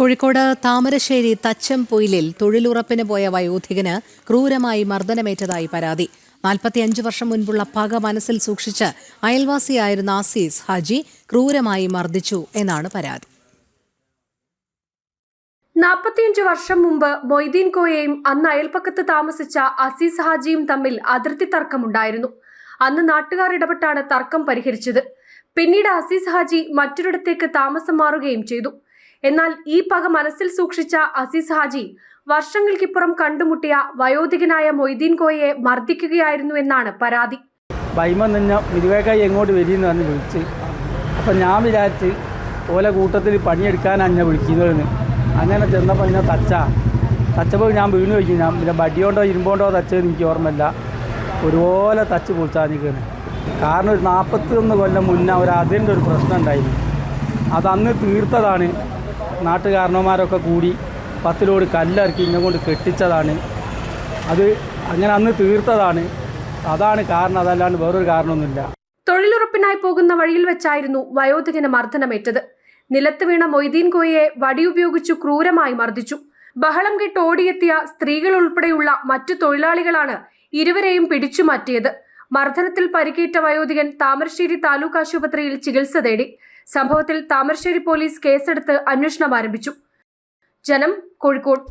കോഴിക്കോട് താമരശ്ശേരി തച്ചംപൊയിലിൽ തൊഴിലുറപ്പിന് പോയ വയോധികന് ക്രൂരമായി മർദ്ദനമേറ്റതായി പരാതി. 45 വർഷം മുൻപുള്ള പക മനസ്സിൽ സൂക്ഷിച്ച് അയൽവാസിയായിരുന്ന അസീസ് ഹാജി ക്രൂരമായി മർദ്ദിച്ചു എന്നാണ് പരാതി. 45 വർഷം മുമ്പ് മൊയ്തീൻ കോയയും അന്ന് അയൽപ്പക്കത്ത് താമസിച്ച അസീസ് ഹാജിയും തമ്മിൽ അതിർത്തി തർക്കമുണ്ടായിരുന്നു. അന്ന് നാട്ടുകാർ ഇടപെട്ടാണ് തർക്കം പരിഹരിച്ചത്. പിന്നീട് അസീസ് ഹാജി മറ്റൊരിടത്തേക്ക് താമസം മാറുകയും ചെയ്തു. എന്നാൽ ഈ പക മനസ്സിൽ സൂക്ഷിച്ച അസീസ് ഹാജി വർഷങ്ങൾക്കിപ്പുറം കണ്ടുമുട്ടിയ വയോധികനായ മൊയ്തീൻ കോയയെ മർദ്ദിക്കുകയായിരുന്നു എന്നാണ് പരാതി. എങ്ങോട്ട് വരിയെന്ന് പറഞ്ഞ് വിളിച്ച് അപ്പം ഞാൻ വിചാരിച്ച് ഓല കൂട്ടത്തിൽ പണിയെടുക്കാൻ അന്നെ വിളിക്കുന്നതെന്ന്. അങ്ങനെ ചെന്നപ്പോൾ എന്നെ തച്ചപ്പോൾ ഞാൻ വീണ് വയ്ക്കും. ഞാൻ പിന്നെ ബടിയോണ്ടോ ഇരുമ്പോണ്ടോ തച്ചതെന്ന് എനിക്ക് ഓർമ്മയില്ല. ഒരുപോലെ തച്ച് പൊളിച്ചാഞ്ഞിരിക്കുകയാണ്. കാരണം ഒരു 41 കൊല്ലം മുന്നേ അതിൻ്റെ ഒരു പ്രശ്നം ഉണ്ടായിരുന്നു. അതന്ന് തീർത്തതാണ്. നാട്ടുകാരണവന്മാരൊക്കെ കൂടി 10 ലോഡ് കല്ലിറക്കി ഇന്നെ കൊണ്ട് കെട്ടിച്ചതാണ്. അത് അങ്ങനെ അന്ന് തീർത്തതാണ്. അതാണ് കാരണം, അതല്ലാണ്ട് വേറൊരു കാരണമൊന്നുമില്ല. തൊഴിലുറപ്പിനായി പോകുന്ന വഴിയിൽ വെച്ചായിരുന്നു വയോധികന് മർദ്ദനമേറ്റത്. നിലത്ത് വീണ മൊയ്തീൻ കോയയെ വടിയുപയോഗിച്ചു ക്രൂരമായി മർദ്ദിച്ചു. ബഹളം കേട്ട് ഓടിയെത്തിയ സ്ത്രീകൾ ഉൾപ്പെടെയുള്ള മറ്റു തൊഴിലാളികളാണ് ഇരുവരെയും പിടിച്ചു മാറ്റിയത്. മർദ്ദനത്തിൽ പരിക്കേറ്റ വയോധികൻ താമരശ്ശേരി താലൂക്ക് ആശുപത്രിയിൽ ചികിത്സ തേടി. സംഭവത്തിൽ താമരശ്ശേരി പോലീസ് കേസെടുത്ത് അന്വേഷണം ആരംഭിച്ചു. ജനം, കോഴിക്കോട്.